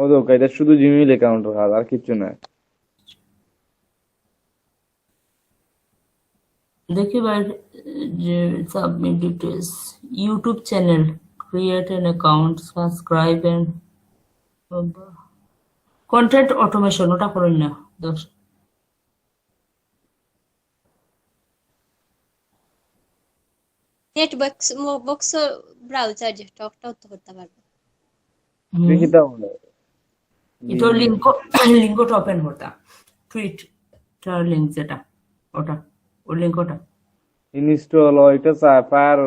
ও তো এটা শুধু জিমেইল অ্যাকাউন্টের কাজ আর কিচ্ছু না। দেখি ভাই, যে submit details, YouTube channel, create an account, subscribe and content automation, ওটা করুন না দশ। নেট বক্স ব্রাউজার যেটা ওটাও তো করতে পারবো। হুম, দেখি তাহলে এটা লিঙ্ক লিঙ্ক, লিঙ্কটা ওপেন করতা, টুইটার লিঙ্ক যেটা, ওটা, ওই লিঙ্ক ওটা, ইনস্টল ওইটা চায় ফায়ার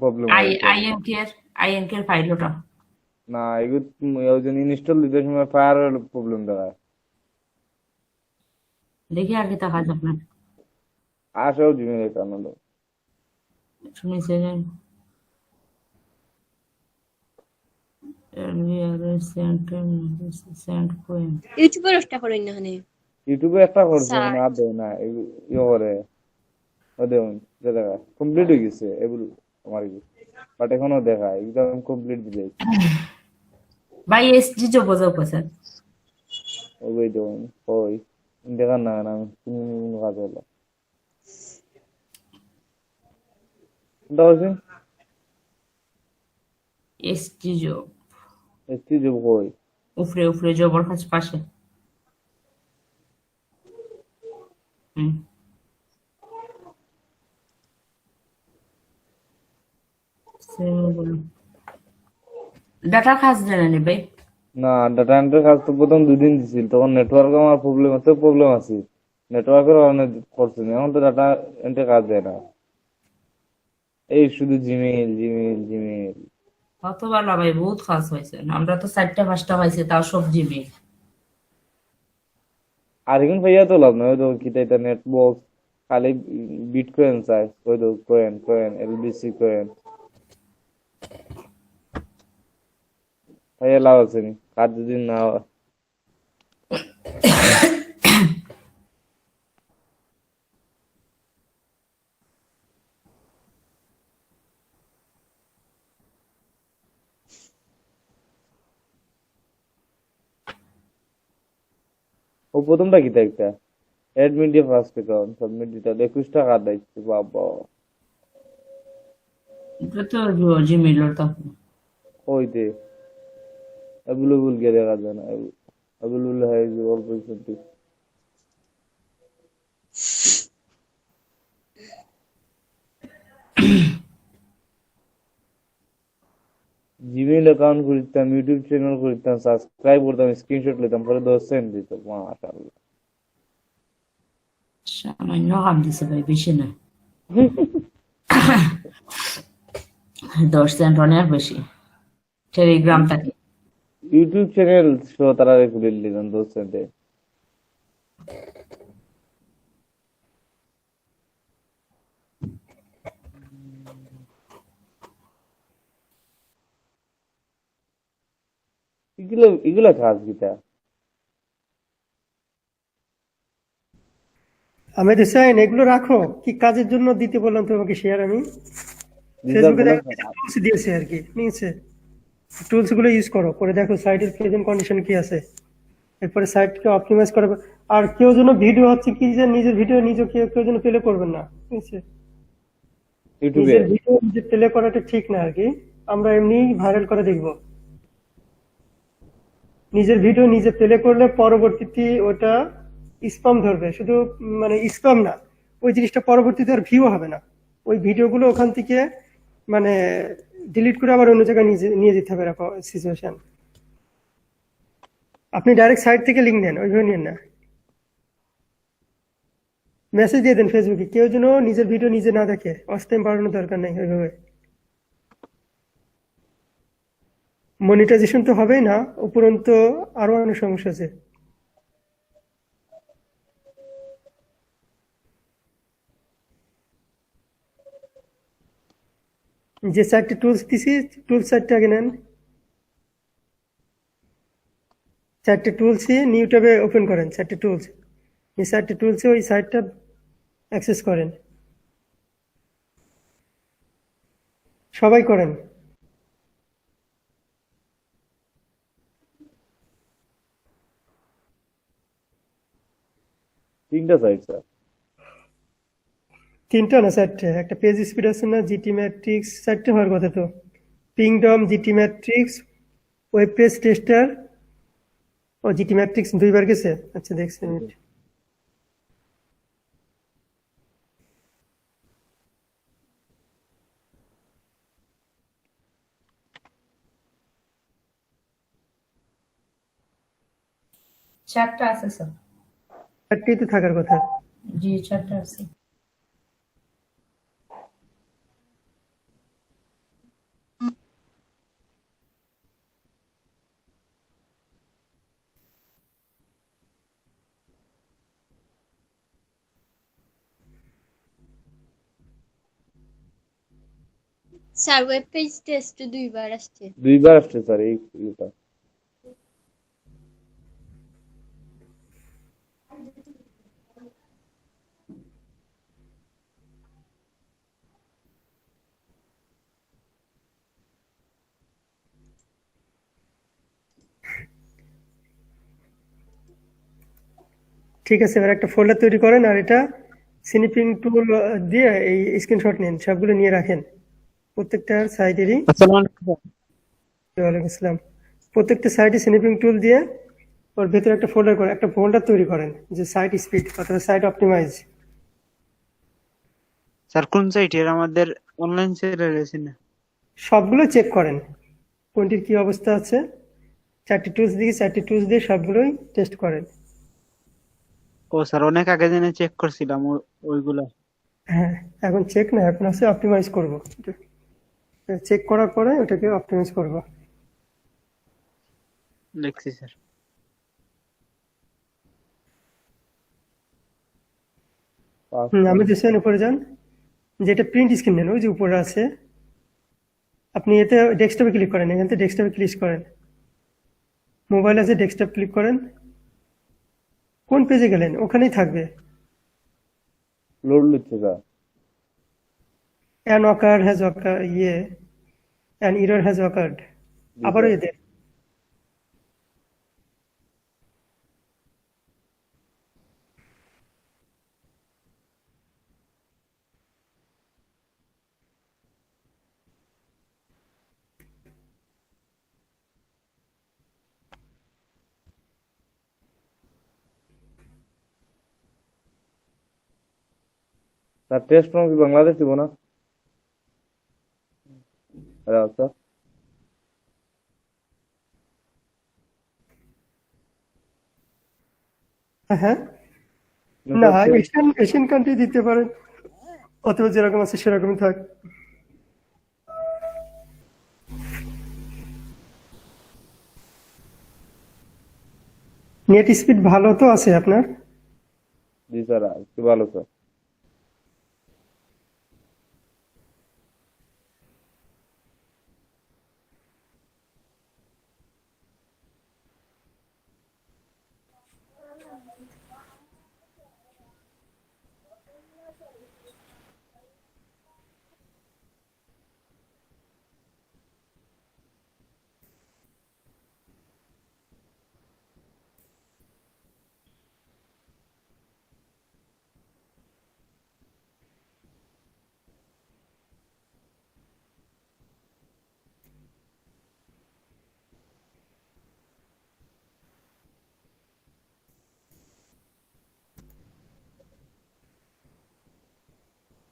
প্রবলেম আই হয় এটা। আইএনকে এর, আইএনকে এর ফাইল ওটা। না এগুলো ওই জন্য ইনস্টল দিতে সময় ফায়ার প্রবলেম দেয়। দেখি আর কি দেখা যাক না, আসেও জিমেইল অ্যাকাউন্ট। শুনেছি সেন্ড পয়েন্ট। ইউটিউবের ওটা করেন না মানে ইউটিউবে একটা করছে মানে সার্চ। আর দেয় না ইয়ে করে ও দেখুন যে দেখা কমপ্লিট হয়ে গেছে এগুলো আমার কি, বাট এখনো দেখায় একদম কমপ্লিট দিলে ভাই এসজি যোগাযোগ করছেন? ওই দেখুন ওই দেখার না না কোনো কাজ হলো কোনটা হচ্ছে এসজি যোগ, একটি যোগ কই উপরে উপরে জবর কাছে পাশে। হুম, ডাটা কাজ জানেন ভাই? না ডাটা এন্ট্রি কাজ তো প্রথম 2 দিন দিছিল তখন নেটওয়ার্ক আমার প্রবলেম আছে নেটওয়ার্কের অনেক করছে না। এখন তো ডাটা এন্ট্রি কাজ দেয় না এই শুধু জিমেইল জিমেইল জিমেইল। কতবার না ভাই, বহুত কাজ হয়েছে, আমরা তো 4টা 5টা পাইছি, তাও সব জিবি। আর এখন ভাইয়া তো লাভ নাই ওই তো কিতা এটা নেটবক্স খালি বিটকয়েন চাই ওই তো কয়েন কয়েন এলবিসি কয়েন ভাইয়া লাভ আছে নি কাজ যদি না হয়। ও প্রথমটা কিতা একটা অ্যাডমিন দিয়ে ফার্স্ট অ্যাকাউন্ট সাবমিট দিতে 21 টাকা দিচ্ছে বাবা। এটা তো জিমেইল তো। ওইতে অ্যাভেলেবল কে দেখা যায় না অ্যাভেলেবল হয় যে অল্প কিছু জিমেইল অ্যাকাউন্ট খুলতাম ইউটিউব চ্যানেল খুলতাম সাবস্ক্রাইব করতাম স্ক্রিনশট নিতাম পরে 10 সেন্ট দিত মাশাআল্লাহ। সামান্য কাম দিছে ভাই, বেশি না। 10 সেন্ট অনেক বেশি, টেলিগ্রাম থেকে। ইউটিউব চ্যানেল শো তারা খুলে দিতাম 10 সেন্টে। এগুলা কাজ কিতা আহমেদ হুসাইন, এগুলো রাখো। কি কাজের জন্য দিতে বললাম তোমাকে শেয়ার? আমি দিদার ফেসবুকে বলেন দেখো কিছু টুলস দিয়েছে আর কি, নিয়েছে। টুলস গুলো ইউজ করো, করে দেখো সাইটের প্রেজেন্ট কন্ডিশন কি আছে, এরপরে সাইটকে অপটিমাইজ করবে। আর কেউ যেন ভিডিও হচ্ছে কি যে নিজের ভিডিও নিজে কেউ যেন প্লে করবেন না, ঠিক আছে? ইউটিউবে নিজের ভিডিও নিজে প্লে করাটা ঠিক না আর কি। আমরা এমনি ভাইরাল করে দেখবো। নিজের ভিডিও নিজে প্লে করলে পরবর্তীতে ওটা স্প্যাম ধরবে, শুধু মানে স্প্যাম না, ওই জিনিসটা পরবর্তীতে আর ভিউ হবে না। ওই ভিডিওগুলো ওখান থেকে মানে ডিলিট করে আবার অন্য জায়গায় নিয়ে যেতে হবে, এরকম সিচুয়েশন। আপনি ডাইরেক্ট সাইট থেকে লিঙ্ক নেন, ওইভাবে নেন না। মেসেজ দিয়ে দেন ফেসবুকে, কেউ যেন নিজের ভিডিও নিজে না দেখে, অস্টাইম বাড়ানোর দরকার নেই ওইভাবে। মনিটাইজেশন তো হবেই না, উপরন্তু আরো অনেক সমস্যা আছে। যে 4টে টুলস দিছি, টুলস 4টে আগে নেন। 4টে টুলসই নিউ ট্যাবে ওপেন করেন, 4টে টুলস। এই 4টে টুলসে ওই সাইটটা অ্যাক্সেস করেন, সবাই করেন। তিনটা সাইট স্যার। তিনটা না চারটে? একটা পেজ স্পিড আছে না, জিটি ম্যাট্রিক্স, চারটে হওয়ার কথা তো। Pingdom, GTmetrix, web page tester, ও জিটি ম্যাট্রিক্স দুইবার গেছে। আচ্ছা দেখছি আমি। চারটা আছে স্যার। চারটেই তো থাকার কথা। জি, চারটা আছে। স্যার ওয়েব পেজ টেস্ট 2বার আসছে। দুইবার আসছে স্যার এই ইয়েটা। ঠিক আছে, এবার একটা ফোল্ডার তৈরি করেন আর এটা স্নিপিং টুল দিয়ে এই স্ক্রিনশট নিন, সবগুলো নিয়ে রাখেন প্রত্যেকটার সাইডেরই। ওয়ালাইকুম আসসালাম। প্রত্যেকটা সাইডে স্নিপিং টুল দিয়ে ওর ভেতরে একটা ফোল্ডার তৈরি করেন যে সাইট স্পিড অথবা সাইট অপটিমাইজ। স্যার কোন সাইটের? আমাদের অনলাইন সেন্টার রয়েছে না। সবগুলো চেক করেন কোনটির কি অবস্থা আছে। চারটি টুলস দিয়ে সবগুলোই টেস্ট করেন। ও স্যার, অনেক আগে জেনে চেক করছিলাম ওইগুলা। হ্যাঁ, এখন চেক না, এখন আছে অপটিমাইজ করব। চেক করার পরে ওটাকে অপটিমাইজ করব। লিখছি স্যার। আমি দিচ্ছেন, উপরে যান, যেটা প্রিন্ট স্ক্রিন নেন ওই যে উপরে আছে, আপনি এতে ডেস্কটপে ক্লিক করেন, এখান থেকে ডেস্কটপে ক্লিক করেন, মোবাইল আছে ডেস্কটপ ক্লিক করেন, কোন পেজে গেলেন ওখানেই থাকবে। লোড নিচ্ছে sir. An ochre has ochre an error has occurred. আবারও এতে স্যার টেস্ট ফর্ম কি বাংলাদেশ দিব না? স্যার হ্যাঁ, না এশিয়ান কান্ট্রি দিতে পারেন, অথবা যেরকম আছে সেরকমই থাক। নেট স্পিড ভালো তো আছে আপনার? জি স্যার, একটু ভালো স্যার।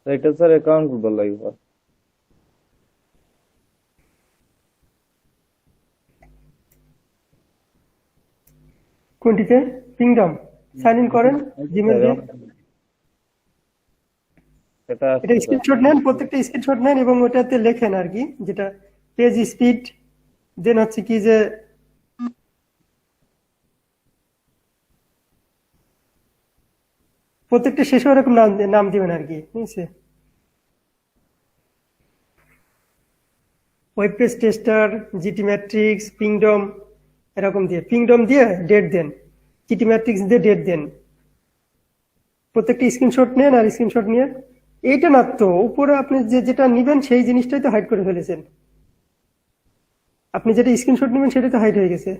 এটা স্যার অ্যাকাউন্ট খুলবার লাগবে। কোনটিতে? কিংডম সাইন ইন করেন জিমেল দিয়ে। এটা এটা স্ক্রিনশট নেন, প্রত্যেকটা স্ক্রিনশট নেন এবং ওটাতে লেখেন আর কি, যেটা পেজ স্পিড, দেন হচ্ছে কি যে প্রত্যেকটা শেষে ওরকম নাম দিবেন আর কি, ঠিক আছে? Web page tester, GTmetrix, Pingdom, এরকম দিয়ে পিংডম দিয়ে ডেট দেন, জিটি ম্যাট্রিক্স দিয়ে ডেট দেন, প্রত্যেকটা স্ক্রিনশট নেন। আর স্ক্রিনশট নিয়ে এইটা না তো উপরে আপনি যেটা নিবেন সেই জিনিসটাই তো হাইড করে ফেলেছেন। আপনি যেটা স্ক্রিনশট নেবেন সেটাই তো হাইড হয়ে গেছে।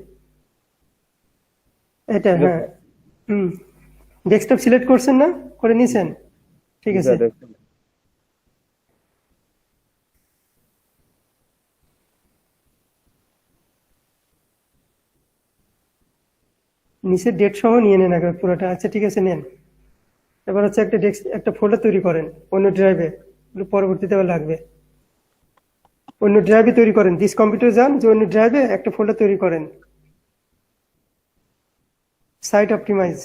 এটা হ্যাঁ, ডেস্কটপ সিলেক্ট করছেন না, করে নিছেন? ঠিক আছে, নিচে ডেট সহ নিয়ে নেন আগে পুরোটা। আচ্ছা ঠিক আছে, নেন। এবার হচ্ছে একটা ফোল্ডার তৈরি করেন অন্য ড্রাইভে, পরবর্তীতে আবার লাগবে। অন্য ড্রাইভে তৈরি করেন, দিস কম্পিউটার যান, যে অন্য ড্রাইভে একটা ফোল্ডার তৈরি করেন, সাইট অপটিমাইজ।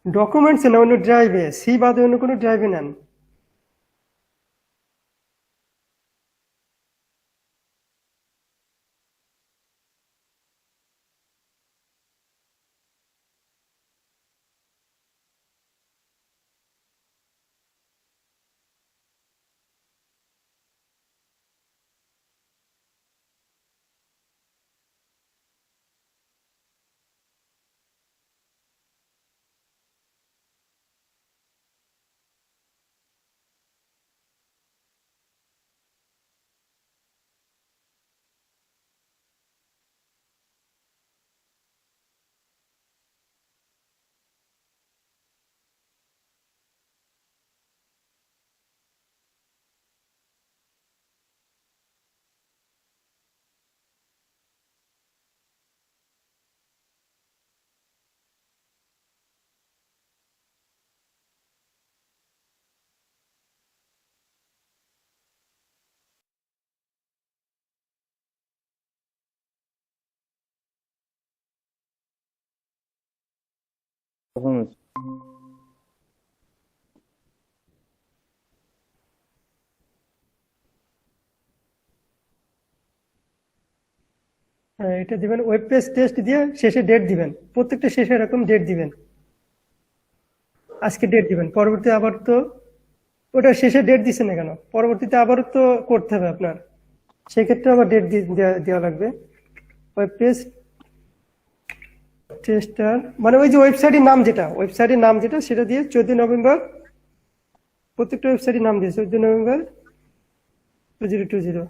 ডকুমেন্টস না, অন্য ড্রাইভে, সি বাদে অন্য কোনো ড্রাইভে নেন। performance। হ্যাঁ, এটা দিবেন, ওয়েব পেজ টেস্ট দিয়ে শেষে ডেট দিবেন, প্রত্যেকটা শেষে এরকম ডেট দিবেন, আজকে ডেট দিবেন। পরবর্তী আবার তো ওটা শেষে ডেট দিচ্ছে না কেন, পরবর্তীতে আবারও তো করতে হবে আপনার, সেক্ষেত্রে আবার ডেট দেওয়া লাগবে। ওয়েব পেজ টেস্টার মানে ওই যে ওয়েবসাইটের নাম যেটা সেটা দিয়ে 14 নভেম্বর, প্রত্যেকটা ওয়েবসাইটের নাম দিয়ে 14 নভেম্বর 2020।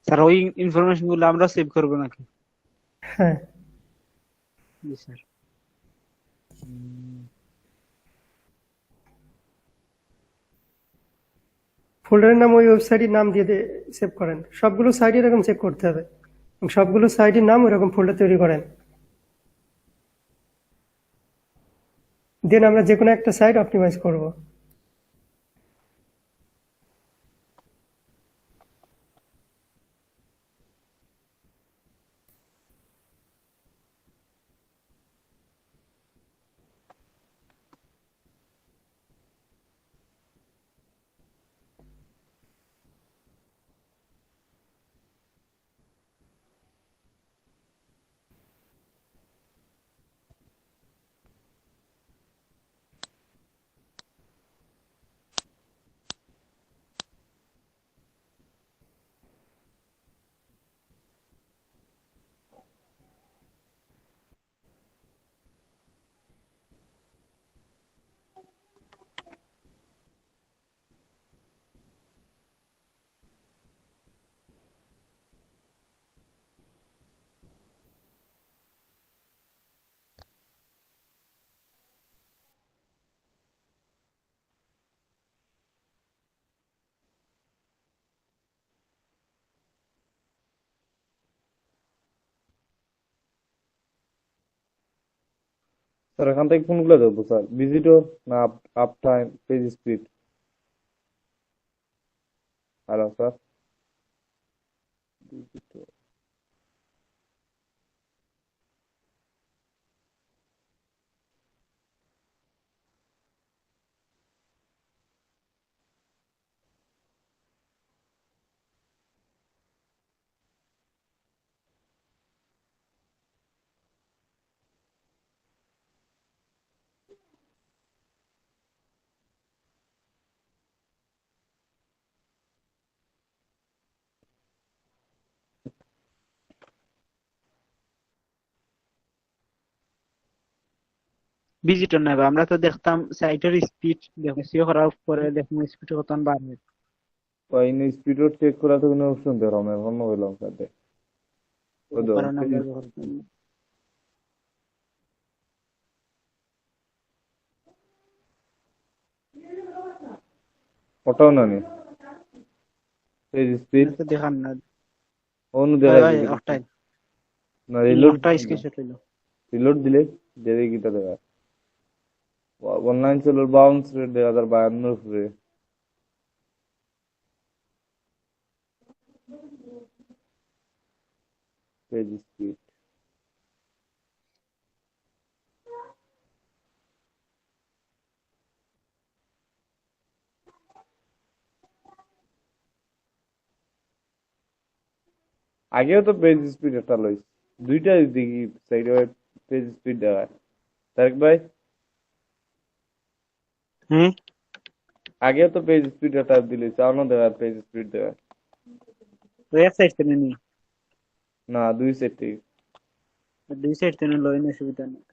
স্যার ওই ইনফরমেশন গুলো আমরা সেভ করবো নাকি? হ্যাঁ, জি স্যার। ফোল্ডারের নাম ওই ওয়েবসাইটের নাম দিয়ে সেভ করেন, সবগুলো সাইট এরকম চেক করতে হবে, এবং সবগুলো সাইটের নাম ওরকম ফোল্ডার তৈরি করেন। দেন আমরা যে কোনো একটা সাইট অপটিমাইজ করব। স্যার এখান থেকে কোনগুলো দেখবো স্যার, ভিজিটর না up time, page speed? Hello sir, visitor নাই আমরা তো দেখতাম সাইটের স্পিড দেখছি করার পরে দেখুন স্পিড কত বাড়বে। কইনি স্পিড চেক করা তো কোনো অপশন দেয় রমে এখন হইলাম সাথে ও দো কারণ আমরা করতাম না। ওটাও না নি পেজ স্পিড এটা তো দেখান না অনু দেখা ভাই যায় ওটাই না রিলোড একটা স্ক্রিনশট হইলো। রিলোড দিলে দেবে কিটা দেখা অনলাইন চলো বাউন্স রেট 2052 উপরে পেজ স্পিড আগেও তো পেজ স্পিড একটা লইস দুইটা দেখি সাইডে পেজ স্পিড দেখায় তারেক ভাই হুম আগেও তো পেজ স্পিড একটা দিলে চাওনো দেখায় পেজ স্পিড দেখায় ওয়েবসাইট থেকে নি না দুই সেট থেকে দুই সাইড থেকে লইন অসুবিধা নেই।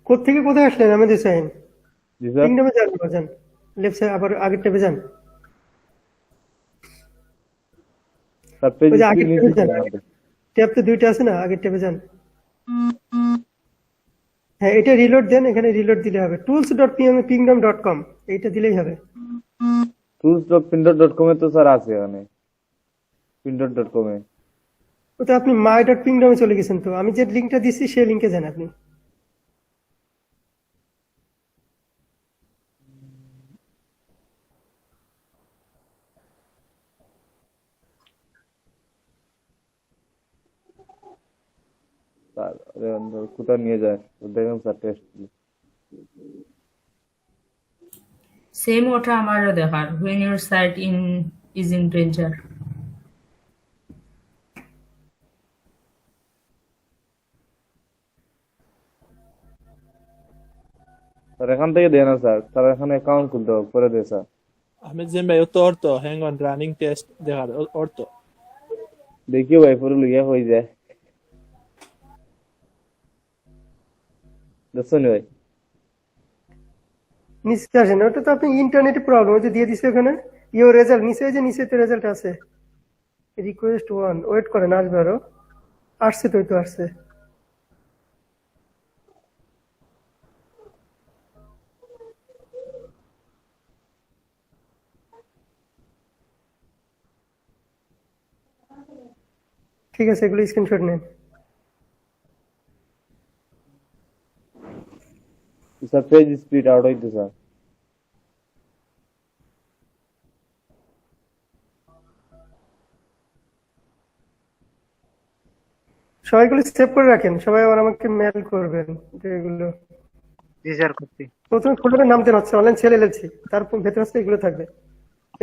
কোত্থেকে কোথায় আসলেন আমাদের সাইন জি স্যার কিংডমে যান লেফট সাইড আবার আগের ট্যাবে যান স্যার পেজ ওই যে স্পিড আগের ট্যাবে যান ট্যাব তো দুইটা আছে না আগের ট্যাবে যান হ্যাঁ এটা রিলোড দেন এখানে রিলোড দিলে হবে tools.pingdom.com এইটা দিলেই হবে tools.pindot.com এ তো স্যার আছে এখানে pindot.com এ ওটা আপনি my.pingdom এ চলে গেছেন তো আমি যে লিংকটা দিচ্ছি সেই লিংকে যান আপনি স্যার কোথায় নিয়ে যায় দেখেন স্যার টেস্ট সেম ওটা আমারও দেখার when your site is in danger. Sir এখান থেকে দেয় না স্যার স্যার এখানে অ্যাকাউন্ট খুলতে হবে পরে দেয় sir Ahmed Zembe, eu tô orto. Hang on, running test. Dejar, orto. দেখিও ভাই পরে লইয়া হয়ে যায় দেখছো নি ভাই নিচে আসেন ওটা তো আপনি ইন্টারনেটে প্রবলেম ওই যে দিয়ে দিছে ওখানে ইওর রেজাল্ট নিচে যে নিচে তো রেজাল্ট আছে রিকোয়েস্ট 1 ওয়েট করেন আসবে আরো আসছে তো আসছে ঠিক আছে এগুলো স্ক্রিনশট নেন স্যার পেজ স্পিড আউট হইতে স্যার সবাইগুলো সেভ করে রাখেন সবাই আবার আমাকে মেল করবেন যে এগুলো জি স্যার করছি। প্রথমে ফোল্ডারের নাম দেন হচ্ছে অনলাইন সেল এলএলসি তারপর ভেতরে হচ্ছে এগুলো থাকবে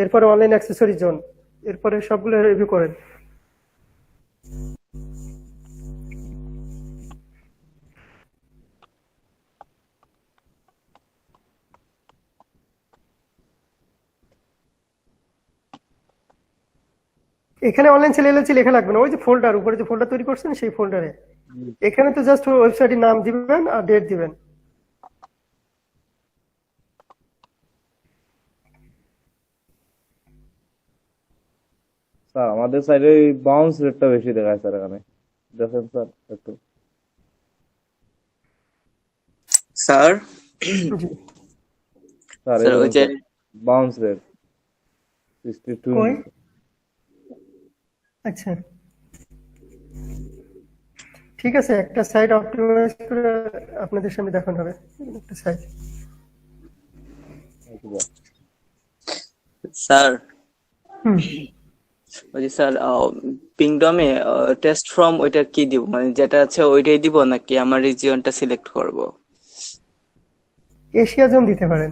এরপরে অনলাইন অ্যাক্সেসরি জোন এরপরে সবগুলো রিভিউ করেন এখানে অনলাইন সেল এলএলসি লেখা লাগবে না ওই যে ফোল্ডার উপরে যে ফোল্ডার তৈরি করছেন সেই ফোল্ডারে এখানে তো জাস্ট ওয়েবসাইটের নাম দিবেন আর ডেট দিবেন স্যার আমাদের সাইডে বাউন্স রেটটা বেশি দেখায় স্যার এখানে দেখেন স্যার একটু স্যার জি স্যার স্যার ওই যে বাউন্স রেট 62 কই আচ্ছা ঠিক আছে একটা সাইট অপটিমাইজ করে আপনাদের সামনে দেখানো হবে একটা সাইট স্যার হুম ওই যে স্যার পিংডমে টেস্ট ফ্রম ওইটা কি দিব মানে যেটা আছে ওইটাই দিব নাকি আমার রিজিয়নটা সিলেক্ট করব এশিয়া জোন দিতে পারেন,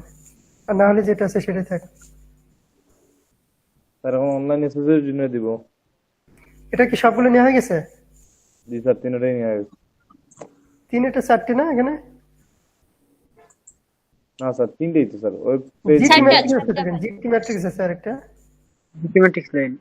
আর না হলে যেটা আছে সেটাই থাকে। স্যার এখন অনলাইন এসএসের জন্য দিব। এটা কি সবগুলো নেওয়া হয়ে গেছে? জি স্যার, তিনটাই নিয়ে গেছে। 3 4টে না এখানে? না স্যার, তিনটেই তো স্যার, ওই পেজ জিটি চারটা, ম্যাট্রিক্স আছে, চারটা দেখেন জিটি ম্যাট্রিক্স আছে আরেকটা। Mathematics line.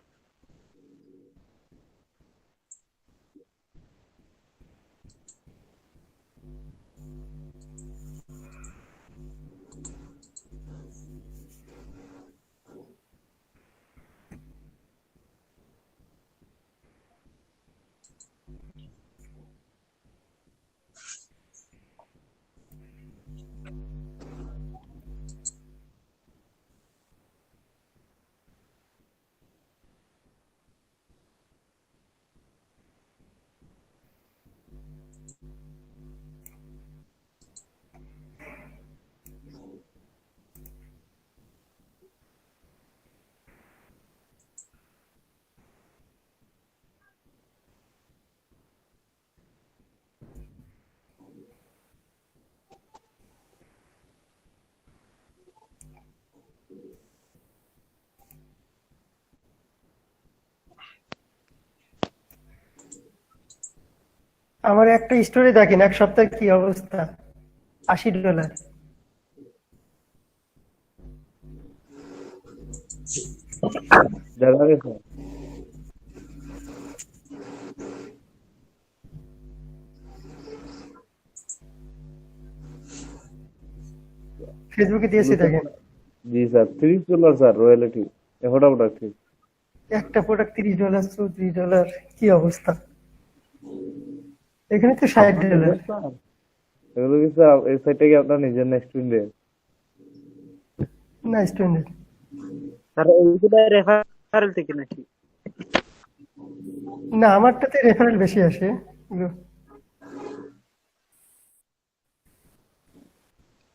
আমার একটা স্টোরি দেখেন, এক সপ্তাহের কি অবস্থা, $80। দেখা গেছে। ফেসবুকে দিয়েছি দেখেন, জি স্যার, $30 স্যার রয়্যালিটি, এফোর্ডা প্রোডাক্ট। একটা প্রোডাক্ট $30, $34, কি অবস্থা। এখানে তো $60। এগুলো কি স্যার এই সাইটটা কি আপনার নিজের না স্টুডেন্টের? না, স্টুডেন্ট। স্যার ওইগুলা রেফারেল থেকে নাকি? না, আমারটাতে রেফারেল বেশি আসে।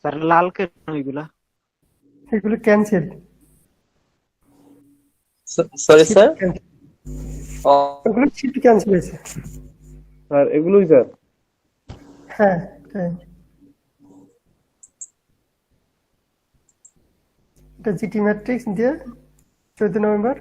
স্যার লাল কেন ওইগুলা? এগুলো ক্যান্সেল। Sorry sir. ওগুলো শিফট ক্যান্সেল হয়েছে। স্যার এগুলোই স্যার। হ্যাঁ, তাই। এটা জিটি ম্যাট্রিক্স দিয়ে 14 নভেম্বর।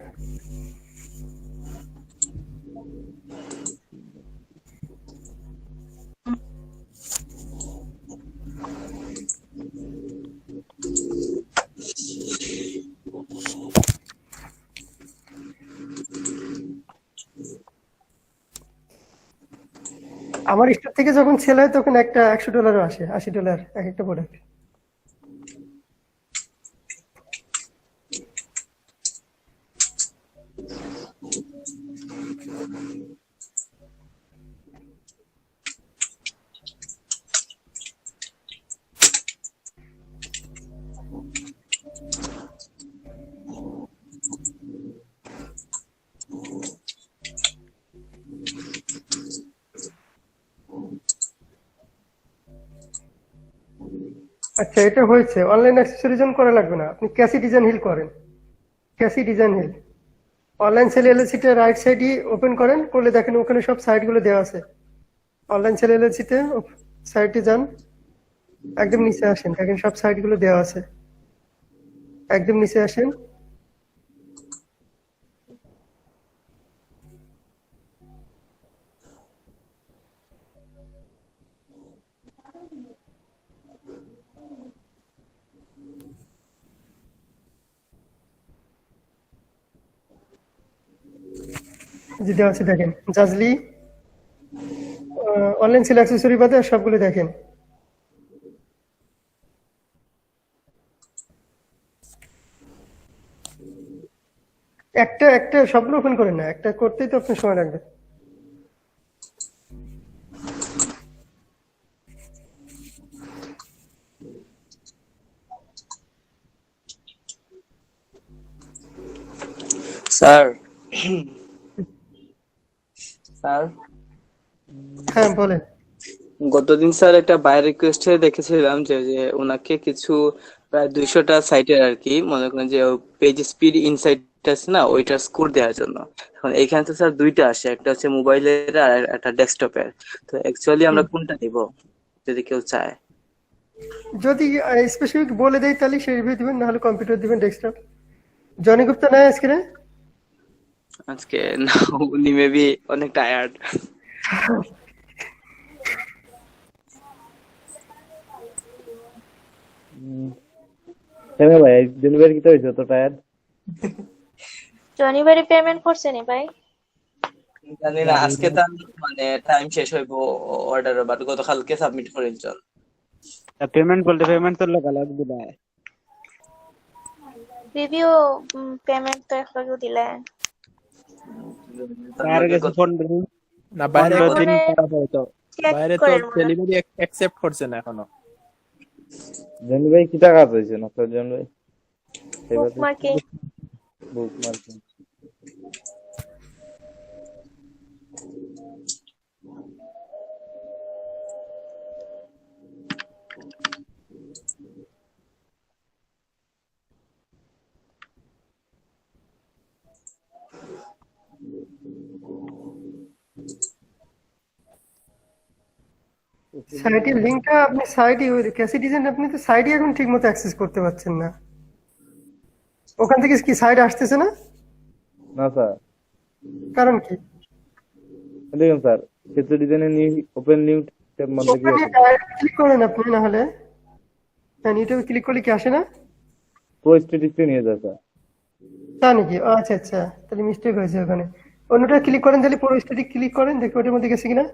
আমার স্টোর থেকে যখন সেল হয় তখন একটা $100 আসে, $80 এক একটা প্রোডাক্ট। আচ্ছা, এটা হয়েছে। অনলাইন অ্যাক্সেসরিজন করা লাগবে না, আপনি ক্যাসি ডিজাইন হিল করেন। Casey design hill online sale এলএলসিটা রাইট সাইডে ওপেন করেন, করলে দেখেন ওখানে সব সাইটগুলো দেওয়া আছে। অনলাইন সেল এলএলসিতে সাইটে যান, একদম নিচে আসেন, দেখেন সব সাইটগুলো দেওয়া আছে। একদম নিচে আসেন, যে দেওয়া আছে দেখেন জাজলি অনলাইন সেল অ্যাক্সেসরি বাদে আর সবগুলো দেখেন। একটা একটা সবগুলো ওপেন করেন না, একটা করতেই তো আপনার সময় লাগবে। স্যার স্যার হ্যাঁ, বলেন। গতদিন স্যার একটা বাই রিকোয়েস্টে দেখেছিলাম যে যে ওনাকে কিছু প্রায় 200টা সাইটের আর কি, মনে করেন যে পেজ স্পিড ইনসাইট আছে না, ওইটার স্কোর দেওয়ার জন্য। এখন এখানে তো স্যার দুইটা আসে, একটা হচ্ছে মোবাইলের আর একটা ডেস্কটপের। তো অ্যাকচুয়ালি আমরা কোনটা নিব যদি কেউ চায়? যদি স্পেসিফিক বলে দেয় তাহলে সেই রিভিউ দিবেন, না হলে কম্পিউটার দিবেন, ডেস্কটপ। জনি গুপ্তা নাই আজকে রে? আজকে না, উনি মেবি অনেক টায়ার্ড। কেন ভাই ডেলিভারি কিটা হয়েছে তো টায়ার? শনিবারে পেমেন্ট করছে নি ভাই? জানি না, আজকে তার মানে টাইম শেষ হইব অর্ডার, বাট গতকালকে সাবমিট করে চল। পেমেন্ট বলতে পেমেন্ট তো লাগা লাগবে না। রিভিউ পেমেন্ট তো একটু দিলেন। তার কাছে 15 দিন না বাইরে 15 দিন মানে করা হয়তো। চেক বাইরে তো করেন মনে হয়। ডেলিভারি অ্যাকসেপ্ট করছে না এখনো। জনি ভাই কিটা কাজ হয়েছে না স্যার জন ভাই? বুকমার্কিং। বুক মার্কিং। সাইটের লিংকটা আপনি সাইটে ক্যাসি ডিজাইন আপনি তো সাইটে এখন ঠিকমতো অ্যাক্সেস করতে পারছেন না। ওখান থেকে কি সাইট আসতেছে না? না স্যার, কারণ কি? দেখুন স্যার, ক্ষেত্র ডিজাইনের নিউ ওপেন নিউ ট্যাব মধ্যে কি ওখানে আছে? ডাইরেক্ট ক্লিক করেন আপনি, না হলে হ্যাঁ ইউটিউবে ক্লিক করলে কি আসে না? প্রো স্ট্যাটিক্সে নিয়ে যায় স্যার। তা নাকি? আচ্ছা আচ্ছা, তাহলে মিস্টেক হয়েছে ওখানে। অন্যটা ক্লিক করেন, তাহলে পুরো স্ট্যাটিক ক্লিক করেন, দেখি ওটার মধ্যে গেছে কিনা।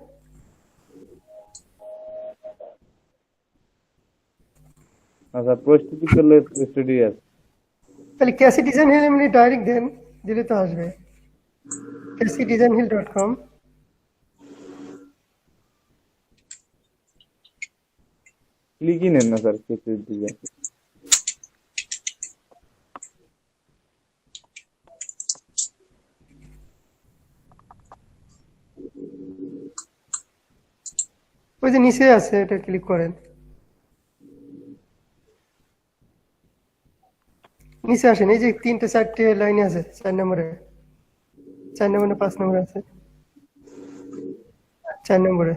না স্যার, প্রো স্ট্যাটিক করলে স্ট্যাটিক আছে। তাহলে ক্যাসি ডিজাইন হিল এমনি ডাইরেক্ট দেন, দিলে তো আসবে। CaseyDesignHill.com। ক্লিকই নেন না স্যার ক্ষেত্র ডিজাইন। ওই যে নিচে আছে, এটা ক্লিক করেন। নিচে আসেন, এই যে 3-4টে লাইন আছে, 4 নম্বরে, 4 নম্বর না 5 নম্বরে আছে, 4 নম্বরে।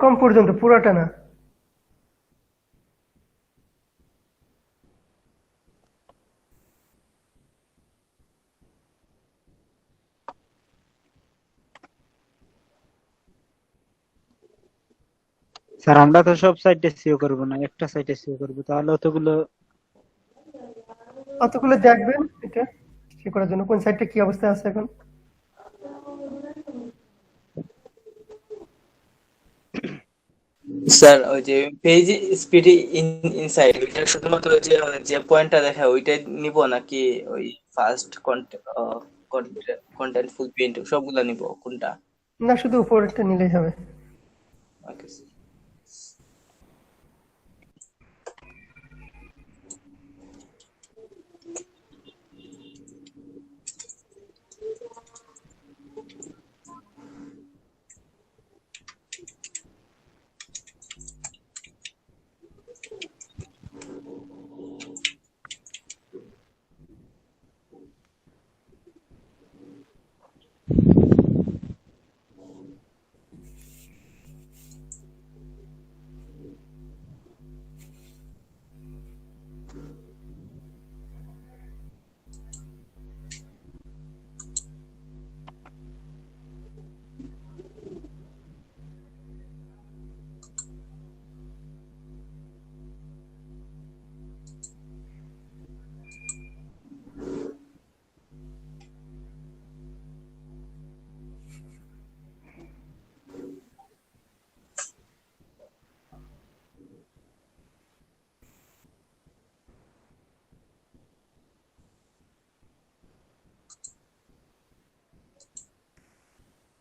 .com পর্যন্ত, পুরাটা না। স্যার আমরা তো সব সাইটে সিও করব না, একটা সাইটে সিও করব, তাহলে অতগুলো দেখবেন এটা ঠিক করার জন্য কোন সাইটটা কি অবস্থায় আছে এখন। স্যার ওই যে পেজ স্পিড ইনসাইড, ওইটা শুধুমাত্র ওই যে যে পয়েন্টটা দেখায় ওইটাই নিব, নাকি ওই ফার্স্ট কন্টেন্ট ফুল প্রিন্ট সবগুলা নিব, কোনটা? না, শুধু উপরেরটা নিলেই হবে। Okay sir.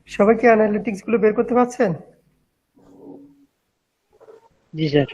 সবাই কি অ্যানালিটিক্স গুলো বের করতে পারছেন? জি স্যার।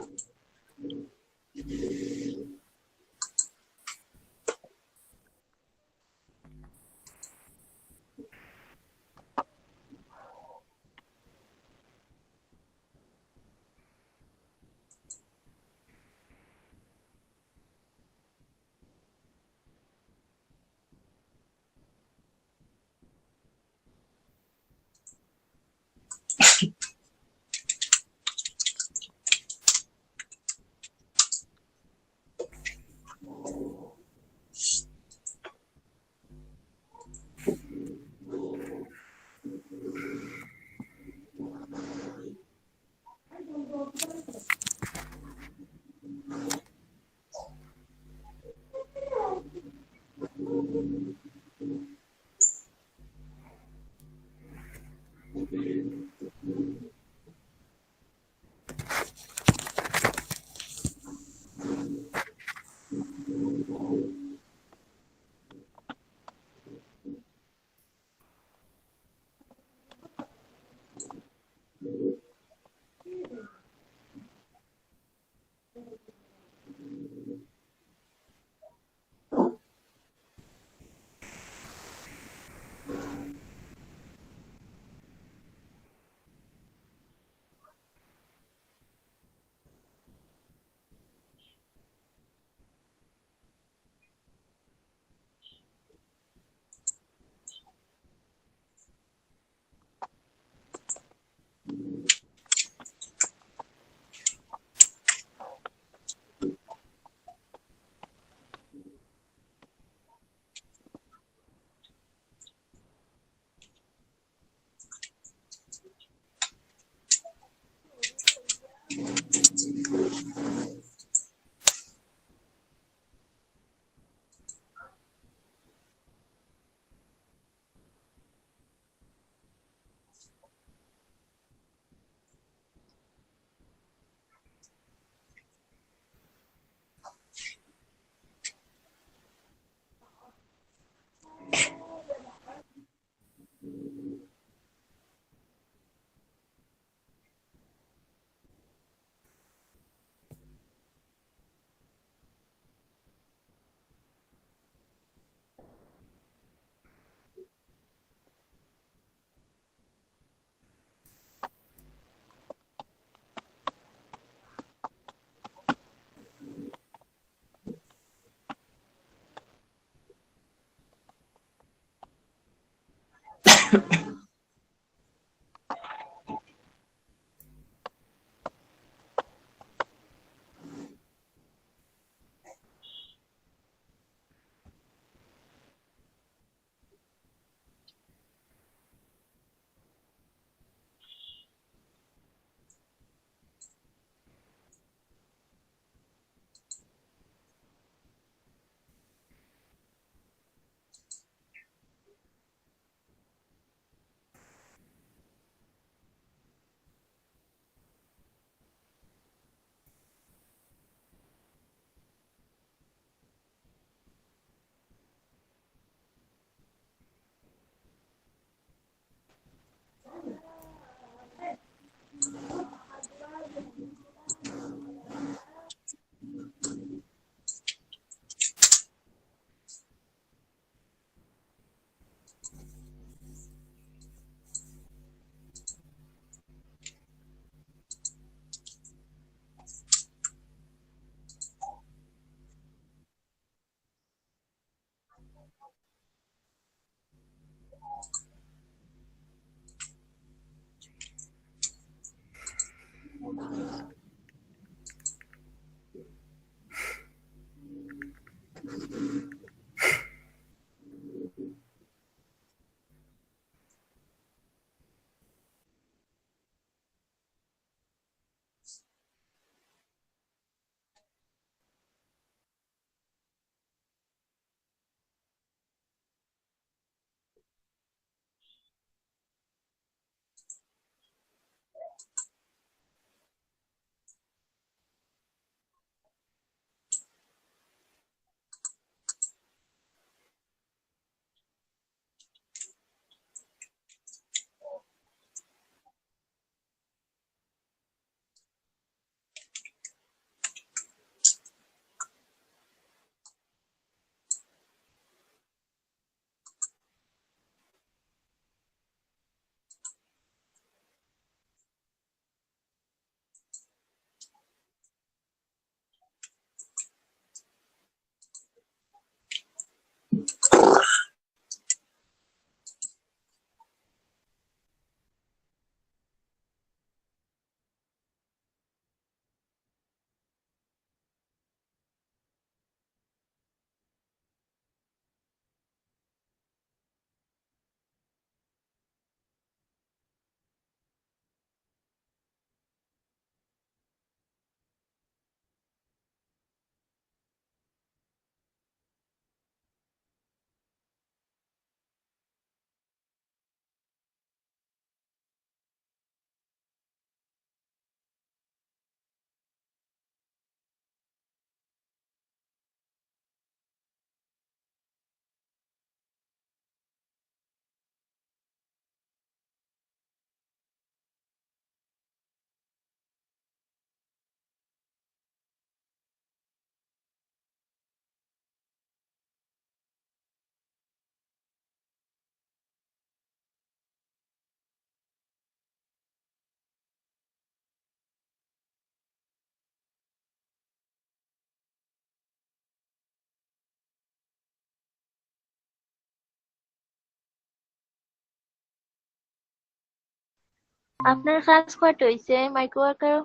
আপনার কাজ কয়টা হইছে মাইক্রো ওয়ার্কার?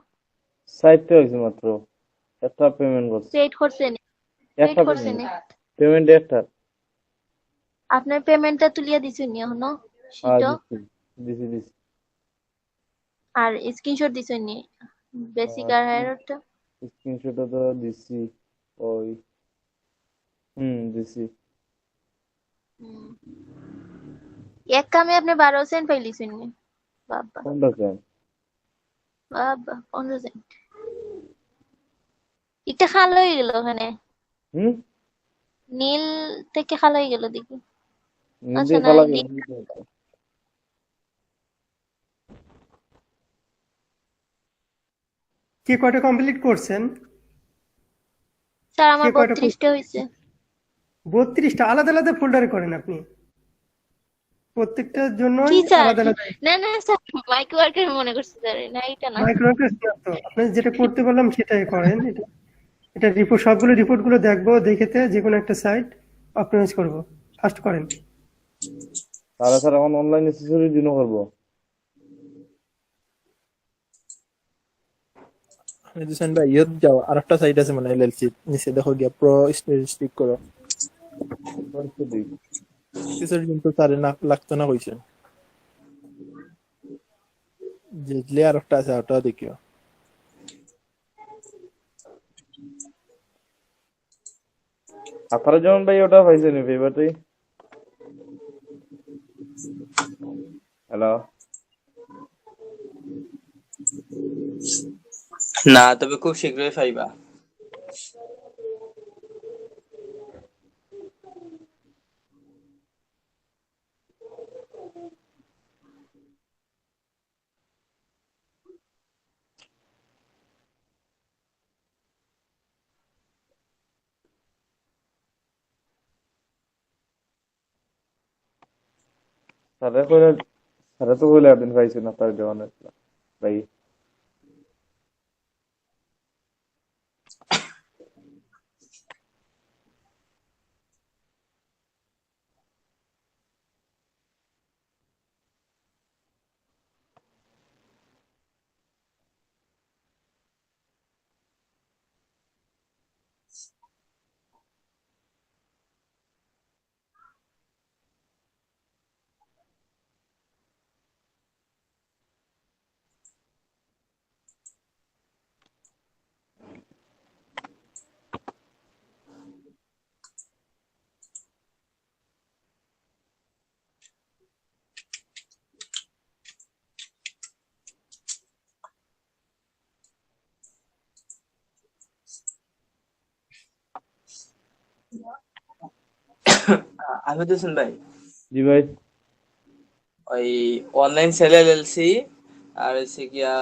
60টা হয়েছে মাত্র, একটা পেমেন্ট করছে, পেড করছেন? পেড একটা করছেন? পেমেন্ট একটা। আপনার পেমেন্টটা তুলিয়া দিছেন নি এখনো? হ্যাঁ শিটও দিছি দিছি। আর স্ক্রিনশট দিছেন নি বেসিক আর হায়ারটা? স্ক্রিনশটও তো দিছি, ওই দিছি। এক কামে আপনি 12 সেন্ট পাইলিছেন নি? বাবা কোনটা চান? বাবা 15 সেন্ট। এটা খাল হয়ে গেল ওখানে, হুম নীল থেকে খাল হয়ে গেল দেখি। নিজে আচ্ছা না খালা এদিক। কে কয়টা কমপ্লিট করছেন? স্যার আমার কে কয়টা 32টা হয়েছে। 32টা আলাদা আলাদা ফোল্ডারে করেন আপনি? প্রত্যেকটার জন্যই কি স্যার? আলাদা আলাদা না না স্যার মাইক্রো ওয়ার্কার মনে করছি স্যার, না এটা না। মাইক্রোওয়েভ তো আপনি যেটা করতে বললাম সেটাই করেন। এটা রিপোর্ট, সবগুলো রিপোর্ট গুলো দেখবো, দেখেতে যে কোনো একটা সাইট অপটিমাইজ করব। ফার্স্ট করেন। তাহলে স্যার এখন অনলাইন অ্যাক্সেসরিজ জন্য করবো। দুসান ভাই ইয়ত যাও, আরেকটা সাইট আছে মানে এলএলসি নিচে দেখো গিয়া প্রো স্টিক করো। কিছু কিন্তু তারে না লাগতো না কইছেন, যেগুলি আরেকটা আছে ওটা দেখিও। আপনারা যেমন ভাই ওটা পাইছেন ফেভারটাই। হ্যালো, না, তবে খুব শীঘ্রই পাইবা। স্যারে কইলে, স্যারে তো কইলে একদিন পাইছেন আপনার দেওয়ানের ভাই। আহমেদ হোসেন ভাই, জি ভাই। ওই অনলাইন সেল এলএলসি আর হচ্ছে গিয়া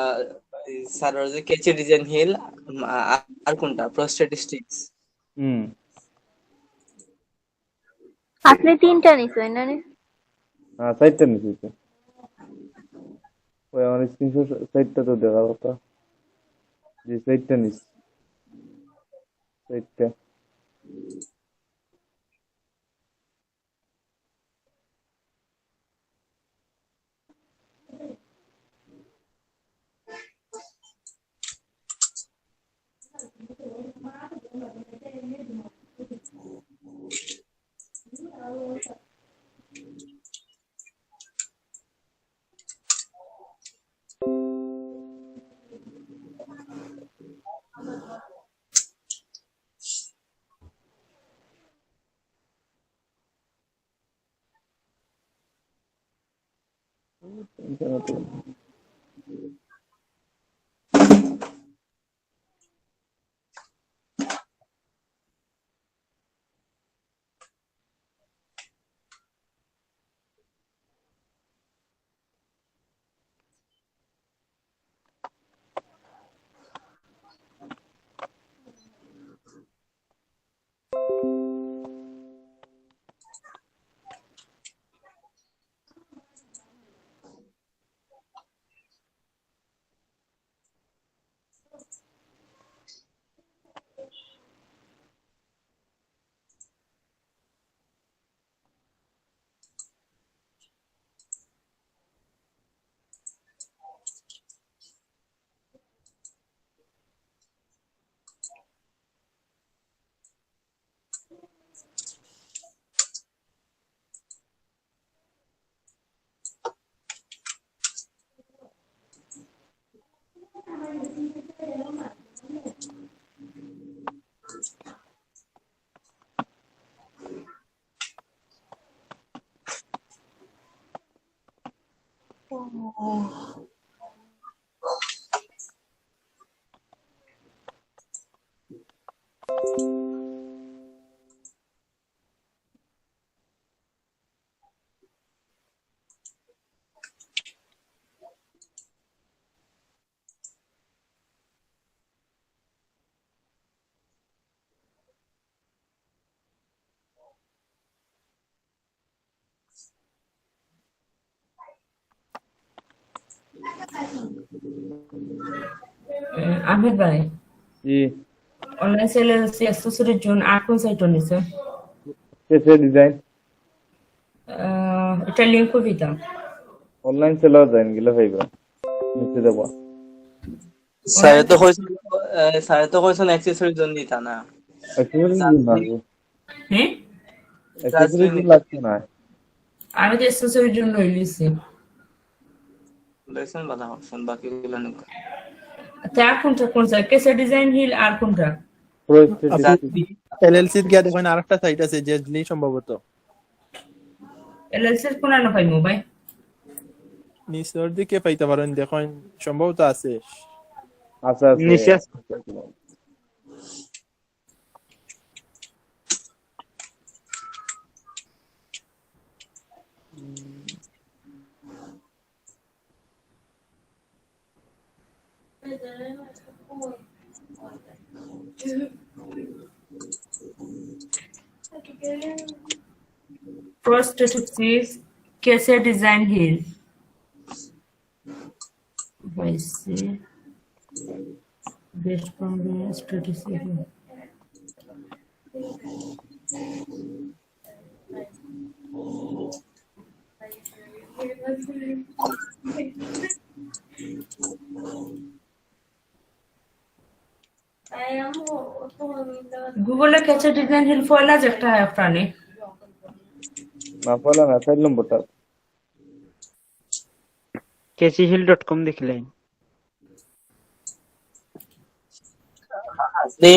সার্ভার যে কেচে ডিজাইন হিল, আর কোনটা প্রো স্ট্যাটিস্টিক্স। হুম আপনি 3টা নিছেন না? হ্যাঁ, সাইটটা নিছি তো। ওই আমার স্ক্রিনশট সাইটটা তো দেখার কথা, যে সাইটটা নিছি, সাইটটা। আহমেদ ভাই, জি, অনলাইন সেল অ্যাক্সেসরির জন্য আর কোন সাইটটা নিছে? কেসে ডিজাইন এটা লিঙ্ক কই দিতাম? অনলাইন সেলার দেন গেলে ভাইবা নিচে দেবো। স্যারে তো কইছেন অ্যাক্সেসরির জন্য তা না অ্যাক্সেসরিজ লাগবে, হ্যাঁ, অ্যাক্সেসরিজ লাগছে না। আমি তো অ্যাক্সেসরির জন্য লিখছি। লেসন বাধা অপশন বাকিগুলো নিক তা আর কোনটা কোন সাইট? কেসে ডিজাইন হিল আর কোনটা? প্রো স্টেটিস্টিক এলএলসি গিয়া দেখেন আরেকটা সাইট আছে জেজলি সম্ভবত এলএলসি কোন না পাইমু ভাই? নিচের দিকে পাইতে পারেন, দেখেন সম্ভবত আছে। আচ্ছা নিচে আছে। Pro statistics, कैसे डिजाइन हिल? वैसे बेस्ट फ्रॉम statistics. গুগলে कैसे डिजाइन हिल ফয়লা একটা প্রাণী না ফলা না 4 নম্বরটা kchihill.com দেখলেন আপনি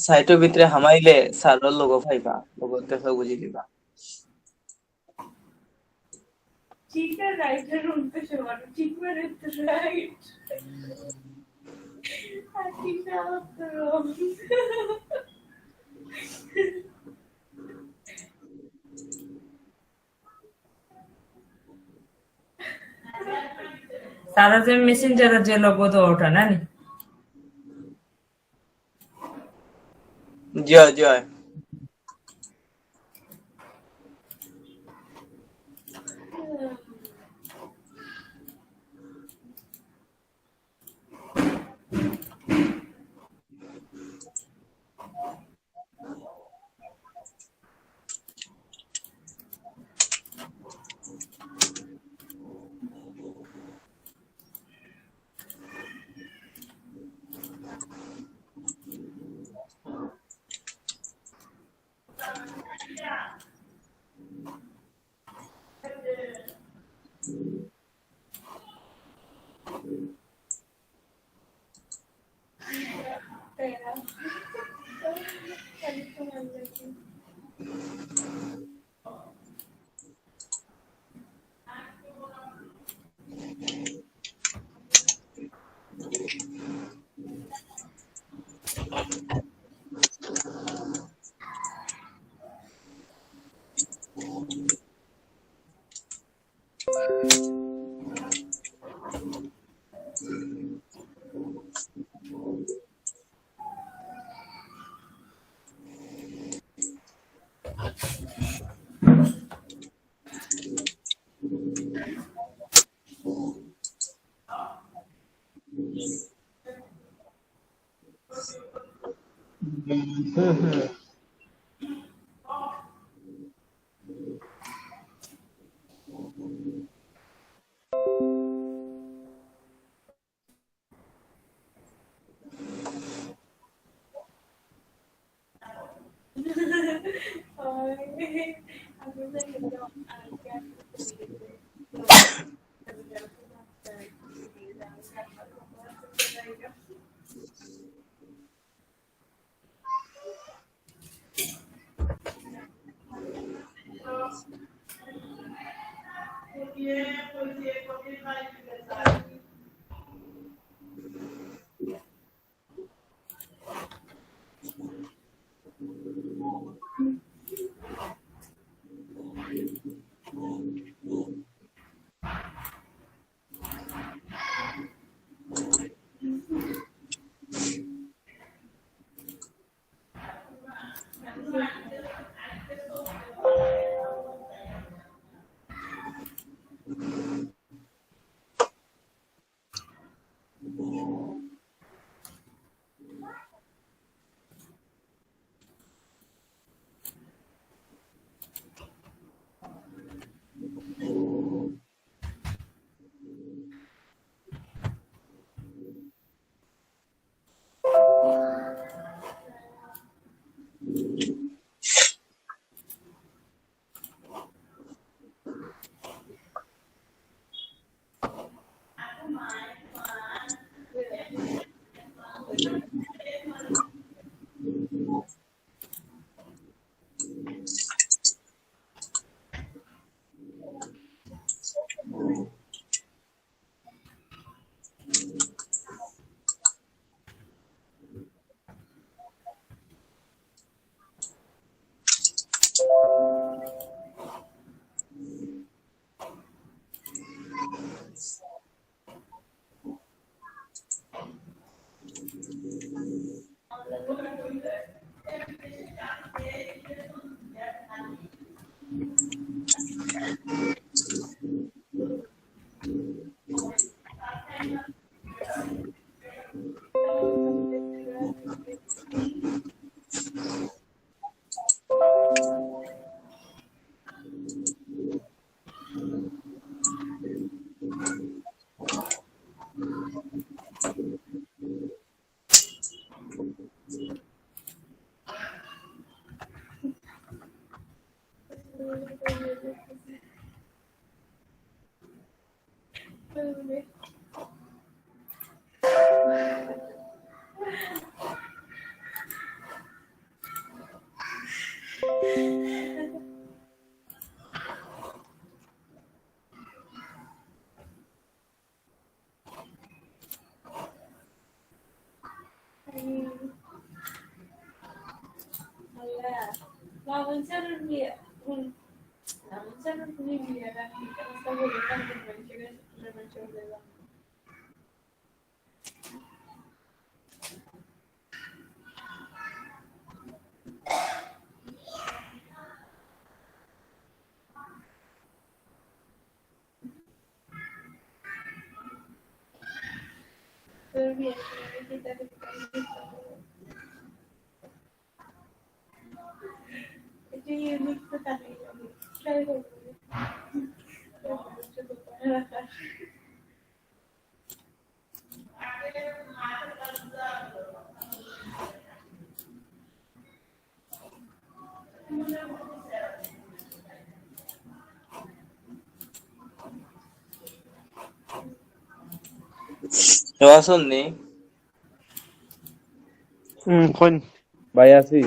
সাইটের ভিতরে হামাইলে সার্ভার লোগো পাইবা লোগো দেখে বুঝি দিবা ठीक है राइटर उनपे शवार ठीक में रहते राइट आखिर आप करो सारा যে মেসেঞ্জারের যে লোগো তো ওটা না নি জয় জয় শুননি কোন ভাই আছি।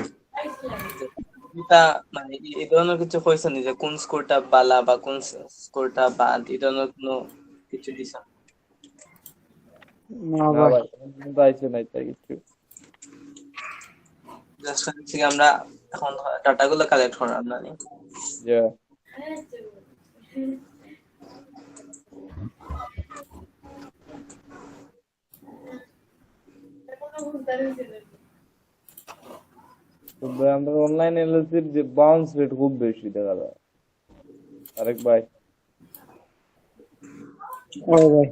এটা মানে এই ধরনের কিছু কইছেন যে কোন স্কোরটা বালা বা কোন স্কোরটা বাদ এই ধরনের কোনো কিছু দিছেন? না না ভাই ভাই, কিন্তু আইছে নাই তাই কিছু। জাস্ট হচ্ছে কি আমরা এখন ডাটাগুলো কালেক্ট করার আপনার যে তবে আমাদের অনলাইন এলএলসির যে বাউন্স রেট খুব বেশি দেখা যায়। আরেক ভাই ও ভাই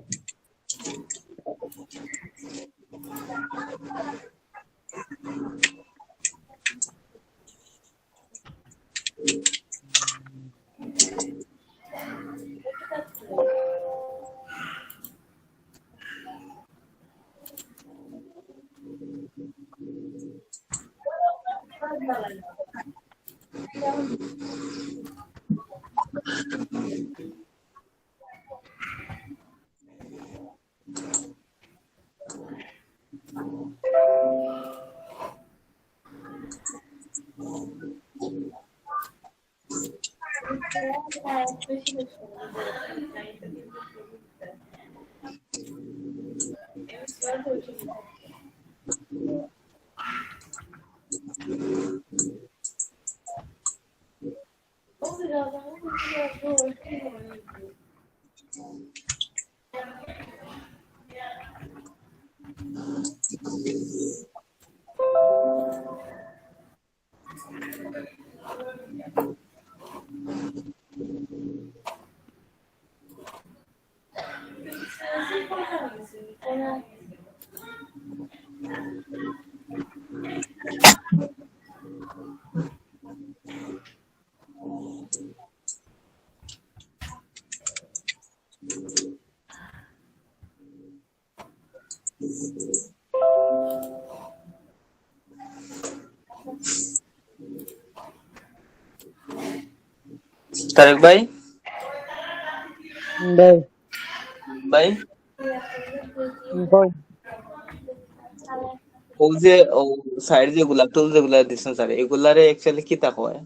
তারেক ভাই, ভাই ভাই ভাই ও যে ও সাইড যেগুলা টুল যেগুলা দিচ্ছেন স্যার, এগুলারে অ্যাকচুয়ালি কি তা হয়?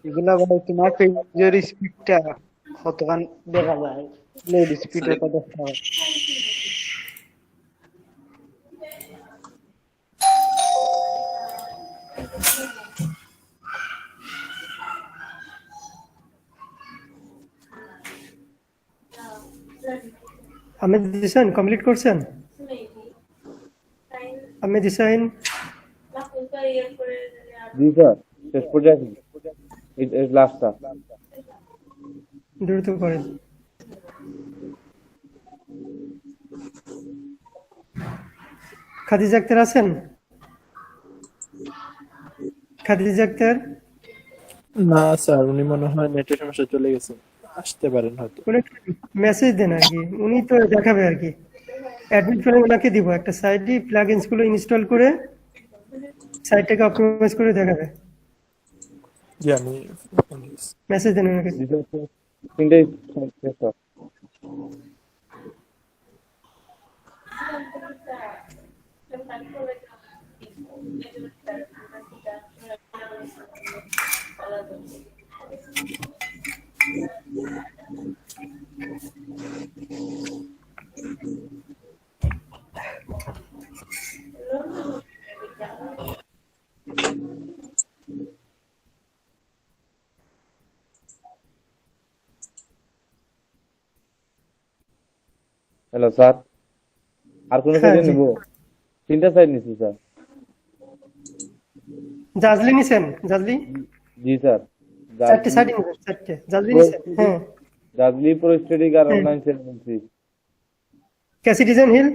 এগুলা ভাই তোমার পেজের স্পিডটা কতখান দেখা যায়, লোড স্পিড কত হয়। আহমেদ হোসেন কমপ্লিট করছেন? আহমেদ হোসেন জি স্যার, শেষ পর্যায়ে আছি। এই লাস্টটা। দ্রুত করেন। খাদিজা আক্তার আছেন? খাদিজা আক্তার না স্যার, উনি মনে হয় নেটের সমস্যা চলে গেছে, আসতে পারেন হয়তো। উনি মেসেজ দেন আর কি, উনি তো দেখাবে আর কি। অ্যাডমিট করে ওনাকে দিব, একটা সাইটে প্লাগইনস গুলো ইনস্টল করে সাইটটাকে অপটিমাইজ করে দেখাবে। জি আমি মেসেজ দেন ওনাকে। জি স্যার, তিনটাই শেষ স্যার। হ্যালো স্যার, আর কোনো হ্যাঁ, সাইডে জি। নিব? তিনটা সাইড নিছি স্যার। জাজলি নিছেন? জাজলি জি স্যার। চারটে সাইড নিছেন? চারটে জাজলি নিছেন? হ্যাঁ। জাজলি প্রো স্টেটিক আর হুম। অনলাইন সেল নিছি। Casey design hill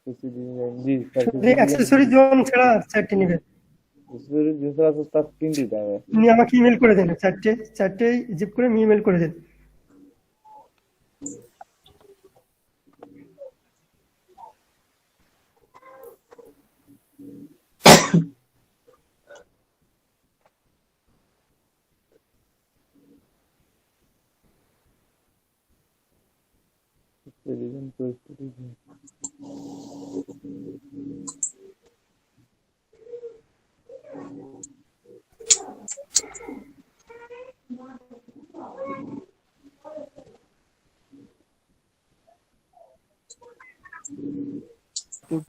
CC design, জি স্যার। শুধু অ্যাক্সেসরি জোন ছাড়া চারটে নেবেন। জিনিস আছে তার তিনটি দামে। উনি আমাকে ইমেল করে দেন, চারটে জিপ করে ইমেল করে দেন। Design pro static.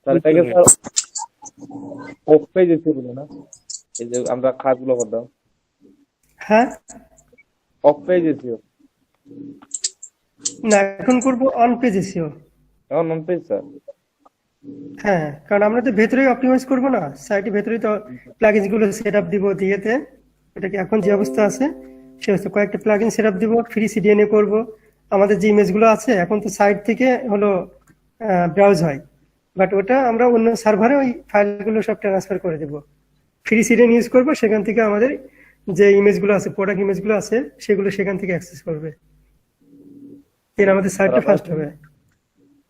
স্যার এটাকে স্যার অফ পেজ ছিল না, এই যে আমরা খাতগুলো করতাম হ্যাঁ, অফ পেজ ছিল, না এখন করব অন পেজ এসিও। এখন অন পেজ স্যার। হ্যাঁ, কারণ আমরা তো ভেতরেই অপটিমাইজ করব না, সাইটের ভেতরেই তো প্লাগইনস গুলো সেটআপ দিব দিয়েতে। এটা কি এখন যে অবস্থা আছে সে অবস্থা, কয়েকটা প্লাগইন সেটআপ দিব, ফ্রি সিডিএনএ করব। আমাদের যে ইমেজগুলো আছে এখন তো সাইট থেকে হলো ব্রাউজ হয়, বাট ওটা আমরা অন্য সার্ভারে ওই ফাইলগুলো সব ট্রান্সফার করে দেব। ফ্রি সিডিএন ইউজ করব, সেখান থেকে আমাদের যে ইমেজগুলো আছে, প্রোডাক্ট ইমেজগুলো আছে, সেগুলো সেখান থেকে অ্যাক্সেস করবে। এর আমাদের সাইটটা ফাস্ট হবে।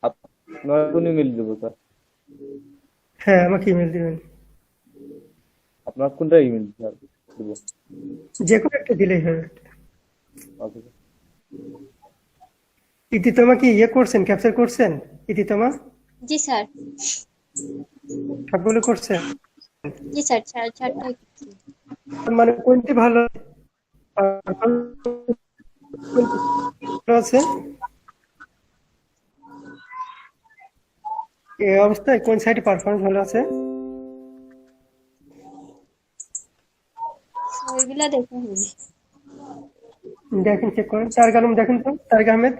আপনার কোন ইমেল দেবো স্যার? হ্যাঁ, আমাকে ইমেল দিবেন, আপনার কোনটা ইমেল স্যার দেবো? যে কোনো একটা দিলেই হবে। Okay sir. ইতিতমা কি করছেন, ক্যাপচার করছেন? ইতিতমা জি স্যার। সবগুলো করছেন? জি স্যার, চারটাই করছি। মানে কোনটি ভালো আছে? এই অবস্থায় কোন সাইটে পারফরমেন্স ভালো আছে? ওইগুলা দেখে হবে। দেখেন, চেক করেন। তারেক আলম দেখেন তো, তারেক আহমেদ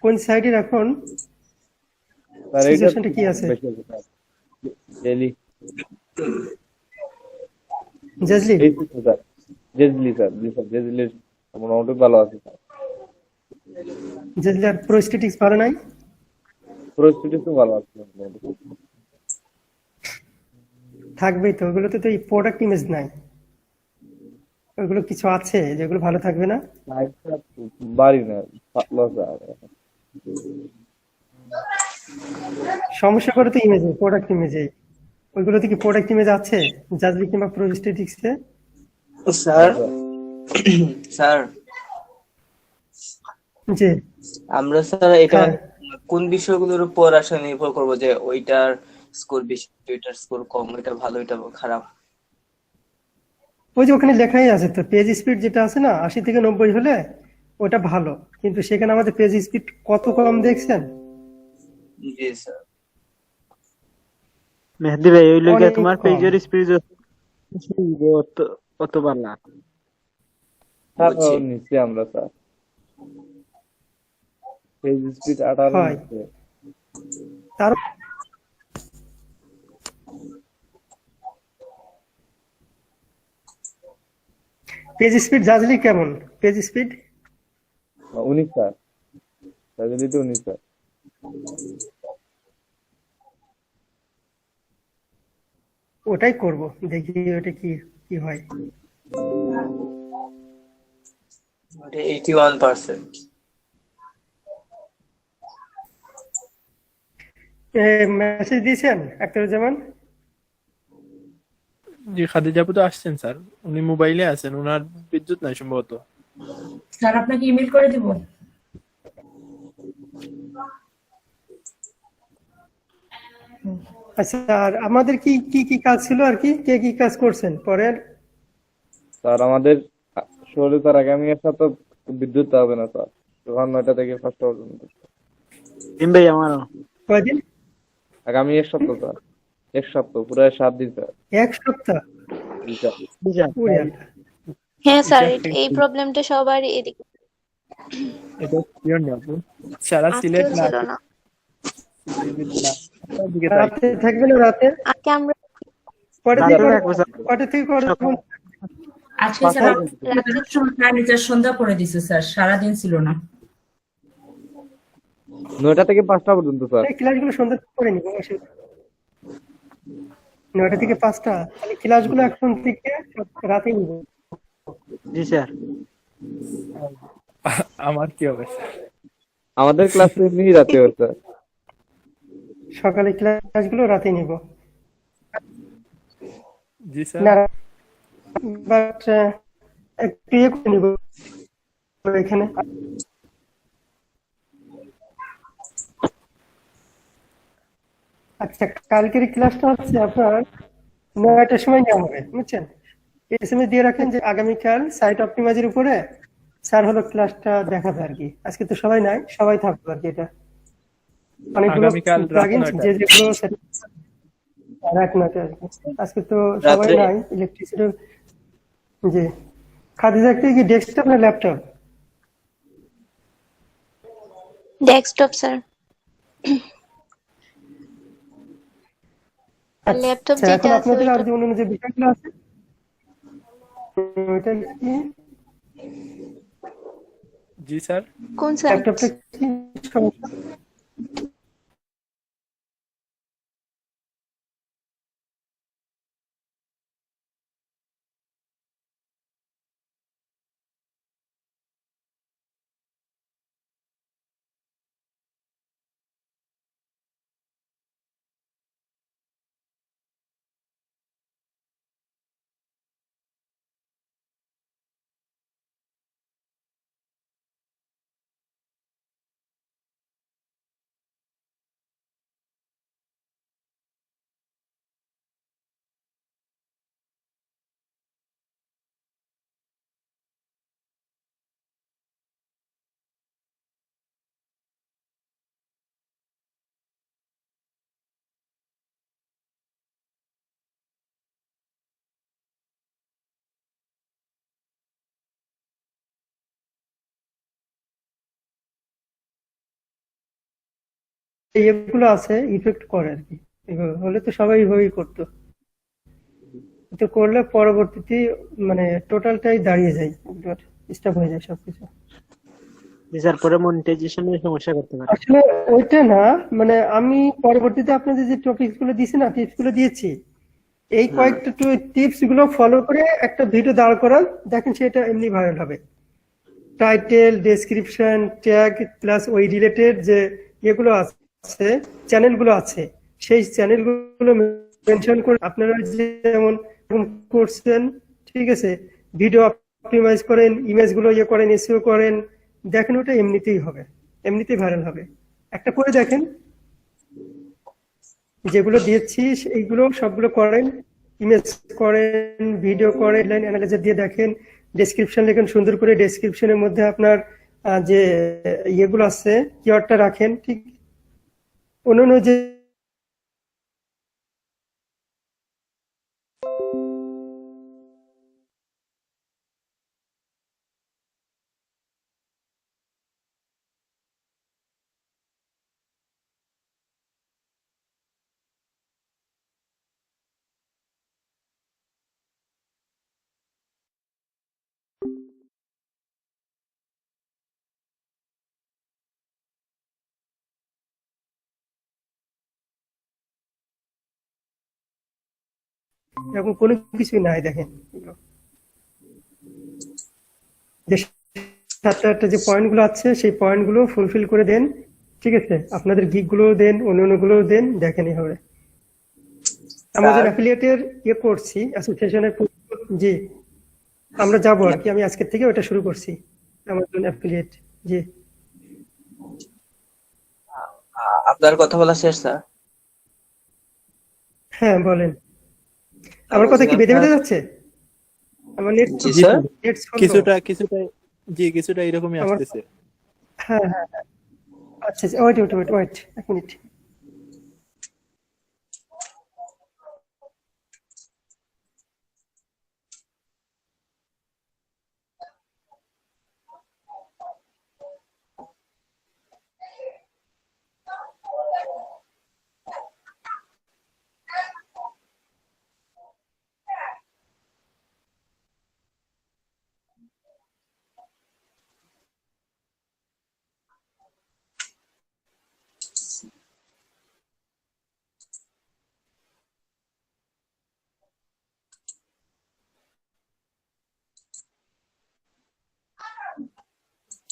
কোন সাইটের এখন স্যার এইটা সিচুয়েশনটা কি আছে? বেশি আছে স্যার। ডেলি জাজলি এই তো স্যার, জেজলি স্যার, জি স্যার, জেজলির মোটামুটি ভালো আছে স্যার। জাজলি আর প্রোস্টেটিক্স ভালো নাই? পরিস্থিতি তো ভালো আছে মোটামুটি। থাকবেই তো, ওগুলোতে তো এই প্রোডাক্ট ইমেজ নাই। ওইগুলো কিছু আছে যেগুলো ভালো থাকবে না। লাইফ স্যার বাড়ি না, লস আছে। সমস্যা করে তো ইমেজে, প্রোডাক্ট ইমেজে। ওইগুলোতে কি প্রোডাক্ট ইমেজ আছে জাজলি কিংবা প্রোস্টেটিক্সে? স্যার স্যার জি আমরা স্যার এটা হ্যাঁ, কোন বিষয়গুলোর উপর আসলে নির্ভর করবো যে ওইটার স্কোর বেশি, ওইটার স্কোর কম, ওইটা ভালো, ওইটা খারাপ? ওই যে ওখানে লেখাই আছে তো, পেজ স্পিড যেটা আছে না 80 থেকে 90 হলে ওটা ভালো, কিন্তু সেখানে আমাদের পেজ স্পিড কত কম দেখছেন? জি স্যার। মেহেদি ভাই ওই লইগে অনেক তোমার কম। পেজের স্পিড অত অত বাড়লা। স্যার বুঝছি। নিচ্ছি আমরা স্যার, পেজ স্পিড 18 হয় নিচ্ছে। তার পেজ স্পিড জাজলি কেমন? পেজ স্পিড 19 স্যার, জেজলিতে 19 স্যার। ওটাই করব, দেখি ওটা কি কি হয়। ওটা 81%। মেসেজ দিয়েছেন আখতারুজ্জামান? জি খাদিজা আপু তো আসছেন স্যার, উনি মোবাইলে আছেন, ওনার বিদ্যুৎ নাই সম্ভবত। স্যার আপনাকে ইমেল করে দিব। আচ্ছা, আর আমাদের কি কি কি কাজ ছিল আর কি, কে কি কাজ করছেন পরের? স্যার আমাদের 16 তার আগামী এক সপ্তাহ বিদ্যুৎ হবে না স্যার, সকাল 9টা থেকে 5টা পর্যন্ত। জিম ভাই আমারও কয়দিন? আগামী এক সপ্তাহ স্যার, এক সপ্তাহ পুরো 7 দিন স্যার। এক সপ্তাহ? জি স্যার। বুঝা ওরে আল্লাহ। হ্যাঁ স্যার, এটা এই প্রবলেমটা সবারই এদিকে, এটা শিওর না আপু, সারা সিলেট আজকেও না, ছিল না। আপনার দিকে তাই। রাতে থাকবে না রাতে? আজকে আমরা কয়টা রাতে থেকে কয়টা? থাকবো স্যার। কয়টা থেকে কয়টা? সকাল আজকে স্যার রাত্রে ফার্নিচার সন্ধ্যা করে দিছে স্যার, সারাদিন ছিল না। 9টা থেকে 5টা পর্যন্ত স্যার। এই ক্লাসগুলো সন্ধ্যা করে নিবো, অসুবিধা নেই। 9টা থেকে 5টা, তাহলে ক্লাসগুলো এখন থেকে রাতে নিবো। জি স্যার। আমার কি হবে স্যার? আমাদের ক্লাস এমনি রাতে হয় স্যার। সকালে ক্লাসগুলো রাতে নিব। জি স্যার। না, বাট একটু ইয়ে করে নিব এখানে। আচ্ছা, কালকের ক্লাসটা হচ্ছে আপনার 9টার সময় নেওয়া হবে, বুঝছেন? এসএমএস দিয়ে রাখেন যে আগামীকাল সাইট অপটিমাইজের উপরে স্যার হলো ক্লাসটা দেখাবে আর কি। আজকে তো সবাই নাই, সবাই থাকবে আর কি। এটা অনেকগুলো আগামীকাল রাত প্লাগইন 9টায়। যে যেগুলো রাত 9টায় আর কি। আজকে তো সবাই রাত্রে নাই, ইলেকট্রিসিটি। জি, খাদিজা একটা কি ডেস্কটপ না ল্যাপটপ? ডেস্কটপ স্যার, আর ল্যাপটপ আচ্ছা, যেটা এখন আছে আপনাদের আর ওইটা যে অন্যান্য যে বিষয়গুলো আছে ওইটা কি? জি স্যার। কোন স্যার? ল্যাপটপটা কি সমস্যা? এগুলো আছে ইফেক্ট করে আর কি। এগুলো হলে তো সবাই এইভাবেই করতো, তো করলে পরবর্তীতে মানে টোটালটাই দাঁড়িয়ে যায়, স্টপ হয়ে যায় সবকিছু। জি স্যার, পরে মনিটাইজেশনের সমস্যা করতে পারে। আসলে ওইটা না, মানে আমি পরবর্তীতে আপনাদের যে টপিকস গুলো দিছি না, টিপস গুলো দিয়েছি, এই কয়েকটা টিপস গুলো ফলো করে একটা ভিডিও দাঁড় করান, দেখেন সেটা এমনি ভাইরাল হবে। টাইটেল, ডেসক্রিপশন, ট্যাগ প্লাস ওই রিলেটেড যে এগুলো আছে, চ্যানেলগুলো আছে, সেই চ্যানেলগুলো মেনশন করে আপনারা যেমন করছেন, ঠিক আছে, ভিডিও অপটিমাইজ করেন, ইমেজগুলো ইয়ে করেন, এসইও করেন, দেখেন ওটা এমনিতেই হবে, এমনিতেই ভাইরাল হবে। একটা করে দেখেন, যেগুলো দিয়েছি এইগুলো সবগুলো করেন, ইমেজ করেন, ভিডিও করেন, লাইন অ্যানালাইজার দিয়ে দেখেন, ডেসক্রিপশন লেখেন সুন্দর করে, ডেসক্রিপশনের মধ্যে আপনার যে ইয়েগুলো আছে কিওয়ার্ডটা রাখেন, ঠিক অন্যান্য যে এরকম কোনো কিছুই নাই, দেখেন এগুলো। যে সাতটা আটটা যে পয়েন্ট গুলো আছে সেই পয়েন্ট গুলো ফুলফিল করে দেন, ঠিক আছে, আপনাদের গিগ গুলো দেন, অন্যান্য গুলো দেন, দেখেনই হবে। আমাদের অ্যাফিলিয়েটের ইয়ে করছি অ্যাসোসিয়েশনের, জি আমরা যাবো আর কি, আমি আজকের থেকে ওটা শুরু করছি আমাজন অ্যাফিলিয়েট। জি আপনার কথা বলা শেষ স্যার? হ্যাঁ বলেন, আমার কথা কি বেঁধে বেঁধে যাচ্ছে? আমার নেট জি জি স্যার। স্যার, কিছুটা কিছুটা জি কিছুটা এরকমই আমার, আসতেছে। হ্যাঁ হ্যাঁ হ্যাঁ, আচ্ছা আচ্ছা, ওয়েট ওয়েট ওয়েট ওয়েট এক মিনিট।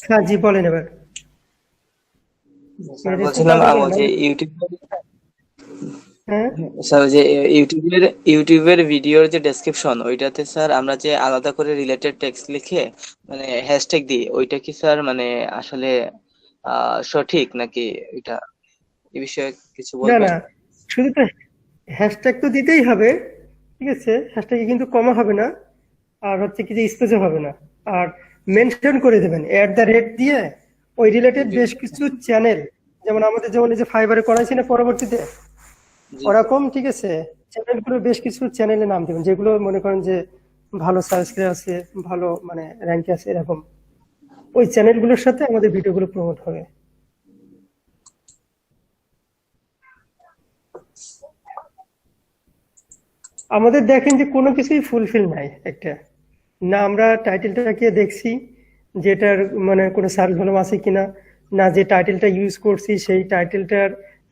হ্যাঁ জি বলেন এবার। স্যার বলছিলাম যে ইউটিউব, হ্যাঁ স্যার যে ইউটিউবের ভিডিওর যে ডেসক্রিপশন, ওইটাতে স্যার আমরা যে আলাদা করে রিলেটেড টেক্সট লিখে মানে হ্যাশট্যাগ দিই, ওইটা কি স্যার মানে আসলে সঠিক নাকি? এটা এই বিষয়ে কিছু না বলবেন? না, শুধু তো হ্যাশট্যাগ তো দিতেই হবে, ঠিক আছে, হ্যাশট্যাগে কিন্তু কমা হবে না, আর হচ্ছে কি যে স্পেসও হবে না, আর মেনশন করে দেবেন @, দিয়ে ওই রিলেটেড বেশ কিছু চ্যানেল, যেমন আমাদের যেমন এই যে ফাইবারে করাইছি না পরবর্তীতে, জি। ওরকম, ঠিক আছে, চ্যানেলগুলো বেশ কিছু চ্যানেলের নাম দেবেন যেগুলো মনে করেন যে ভালো সাবস্ক্রাইব আছে, ভালো মানে র্যাঙ্কে আছে, এরকম ওই চ্যানেলগুলোর সাথে আমাদের ভিডিওগুলো প্রমোট হবে। আমাদের দেখেন যে কোনো কিছুই ফুলফিল নাই একটা, না আমরা টাইটেলটাকে দেখছি যেটার মানে কোনো সার্চ ভলিউম আছে কিনা, না যে টাইটেলটা ইউজ করছি সেই টাইটেলটার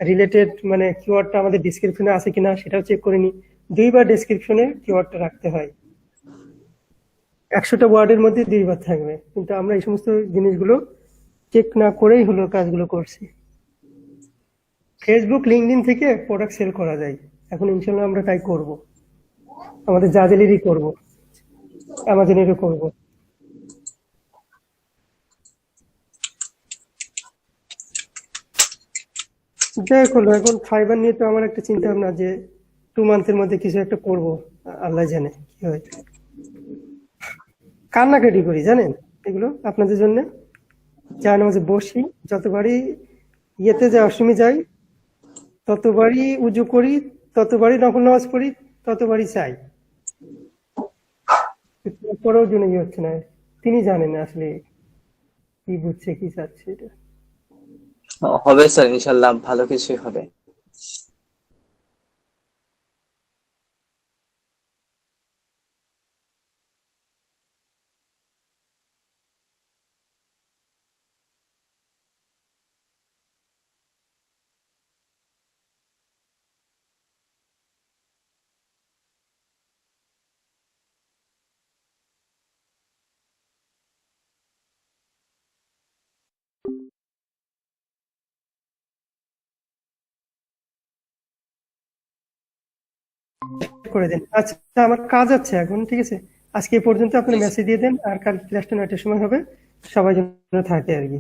রিলেটেড মানে কিওয়ার্ডটা আমাদের ডেসক্রিপশনে আছে কিনা সেটাও চেক করে নি। দুইবার ডেসক্রিপশনে কিওয়ার্ডটা রাখতে হয়, 100টা ওয়ার্ডের মধ্যে 2বার থাকবে, কিন্তু আমরা এই সমস্ত জিনিসগুলো চেক না করেই হলো কাজগুলো করছি। ফেসবুক, লিঙ্কডইন থেকে প্রোডাক্ট সেল করা যায়, এখন ইনশাল্লাহ আমরা তাই করব, আমাদের জাজেলেরই করব, অ্যামাজনেরও করব। যাই হলো, এখন ফাইবার নিয়ে তো আমার একটা চিন্তা ভাবনা যে 2 মান্থের মধ্যে কিছু একটা করব, আল্লাহ জানে কি হয়। কান্নাকাটি করি জানেন এগুলো আপনাদের জন্য, জান মাঝে বসি, যতবারই ইয়েতে যাই অষ্টমী যাই, ততবারই উজু করি, ততবারই নফল নামাজ পড়ি, ততবারই চাই, পরেও জন্য ইয়ে হচ্ছে না। তিনি জানেন আসলে কি বুঝছে কি চাচ্ছে এটা। হবে স্যার, ইনশাল্লাহ ভালো কিছুই হবে। করে দেন। আচ্ছা, আমার কাজ আছে এখন, ঠিক আছে? আজকে এই পর্যন্ত আপনি মেসেজ দিয়ে দেন, আর কাল ক্লাসটা 9টার সময় হবে, সবাই যেন থাকে আর কি।